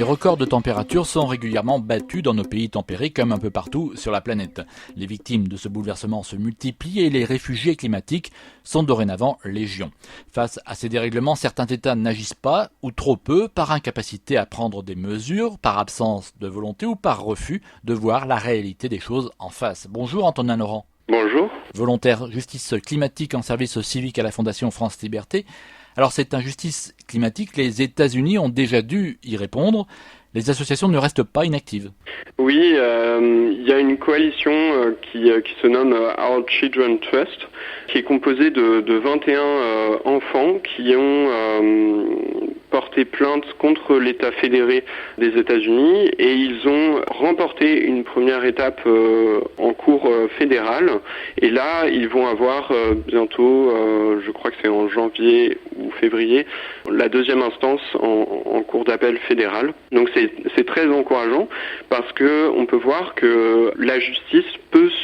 records de température sont régulièrement battus dans nos pays tempérés comme un peu partout sur la planète. Les victimes de ce bouleversement se multiplient et les réfugiés climatiques sont dorénavant légion. Face à ces dérèglements, certains États n'agissent pas ou trop peu par incapacité à prendre des mesures, par absence de volonté ou par refus de voir la réalité des choses en face. Bonjour Antonin Laurent. Bonjour. Volontaire justice climatique en service civique à la Fondation France Liberté. Alors cette injustice climatique, les États-Unis ont déjà dû y répondre. Les associations ne restent pas inactives. Oui, il y a une coalition qui se nomme Our Children Trust, qui est composée de 21 enfants qui ont porté plainte contre l'État fédéré des États-Unis et ils ont remporté une première étape en cour fédérale. Et là, ils vont avoir bientôt, je crois que c'est en janvier ou février, la deuxième instance en cour d'appel fédérale. Donc c'est très encourageant parce que on peut voir que la justice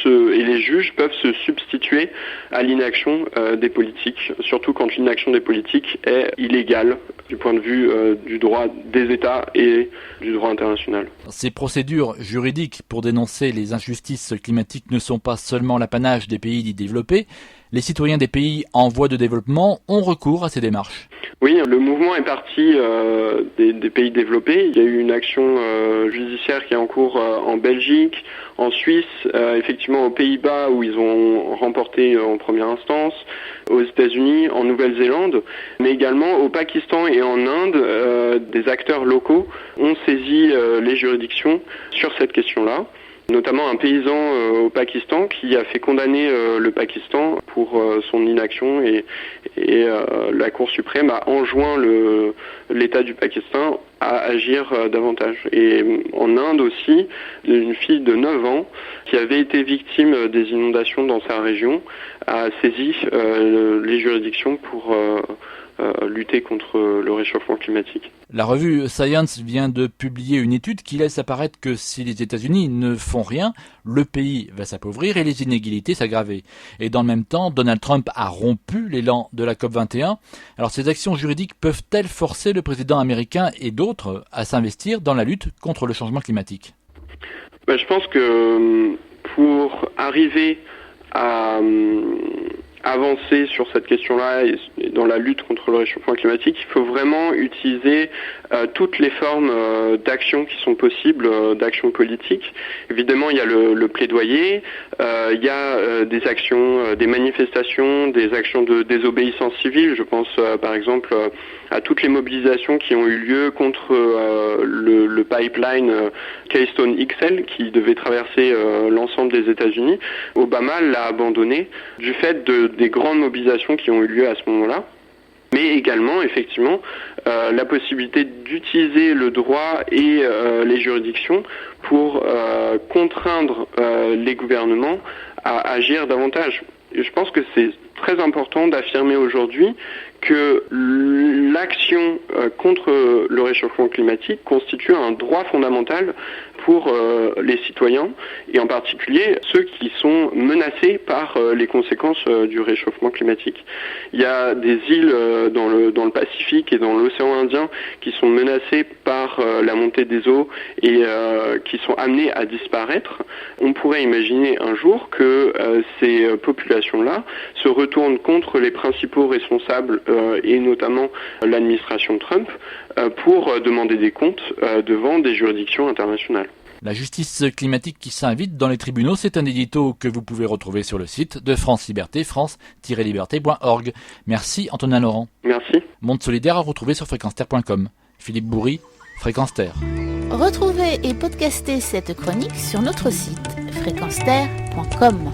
et les juges peuvent se substituer à l'inaction des politiques, surtout quand l'inaction des politiques est illégale du point de vue du droit des États et du droit international. Ces procédures juridiques pour dénoncer les injustices climatiques ne sont pas seulement l'apanage des pays dits développés. Les citoyens des pays en voie de développement ont recours à ces démarches. Oui, le mouvement est parti des pays développés. Il y a eu une action judiciaire qui est en cours en Belgique, en Suisse, effectivement aux Pays-Bas où ils ont remporté en première instance, aux États-Unis, en Nouvelle-Zélande, mais également au Pakistan et en Inde, des acteurs locaux ont saisi les juridictions sur cette question-là. Notamment un paysan au Pakistan qui a fait condamner le Pakistan pour son inaction et la Cour suprême a enjoint l'État du Pakistan à agir davantage. Et en Inde aussi, une fille de 9 ans qui avait été victime des inondations dans sa région a saisi les juridictions pour lutter contre le réchauffement climatique. La revue Science vient de publier une étude qui laisse apparaître que si les États-Unis ne font rien, le pays va s'appauvrir et les inégalités s'aggraver. Et dans le même temps, Donald Trump a rompu l'élan de la COP21. Alors ces actions juridiques peuvent-elles forcer le président américain et d'autres à s'investir dans la lutte contre le changement climatique ? Je pense que pour arriver à avancer sur cette question-là et dans la lutte contre le réchauffement climatique, il faut vraiment utiliser toutes les formes d'action qui sont possibles, d'action politique. Évidemment, il y a le plaidoyer, il y a des actions, des manifestations, des actions de désobéissance civile. Je pense par exemple à toutes les mobilisations qui ont eu lieu contre le pipeline Keystone XL qui devait traverser l'ensemble des États-Unis. Obama l'a abandonné du fait des grandes mobilisations qui ont eu lieu à ce moment-là. Mais également, effectivement, la possibilité d'utiliser le droit et les juridictions pour contraindre les gouvernements à agir davantage. Et je pense que c'est très important d'affirmer aujourd'hui que l'action contre le réchauffement climatique constitue un droit fondamental pour les citoyens et en particulier ceux qui sont menacés par les conséquences du réchauffement climatique. Il y a des îles dans le Pacifique et dans l'océan Indien qui sont menacées par la montée des eaux et qui sont amenées à disparaître. On pourrait imaginer un jour que ces populations-là se retournent contre les principaux responsables et notamment l'administration Trump pour demander des comptes devant des juridictions internationales. La justice climatique qui s'invite dans les tribunaux, c'est un édito que vous pouvez retrouver sur le site de France Liberté, france-liberté.org. Merci Antonin Laurent. Merci. Monde solidaire à retrouver sur fréquenceterre.com. Philippe Bourri, Fréquence Terre. Retrouvez et podcastez cette chronique sur notre site fréquenceterre.com.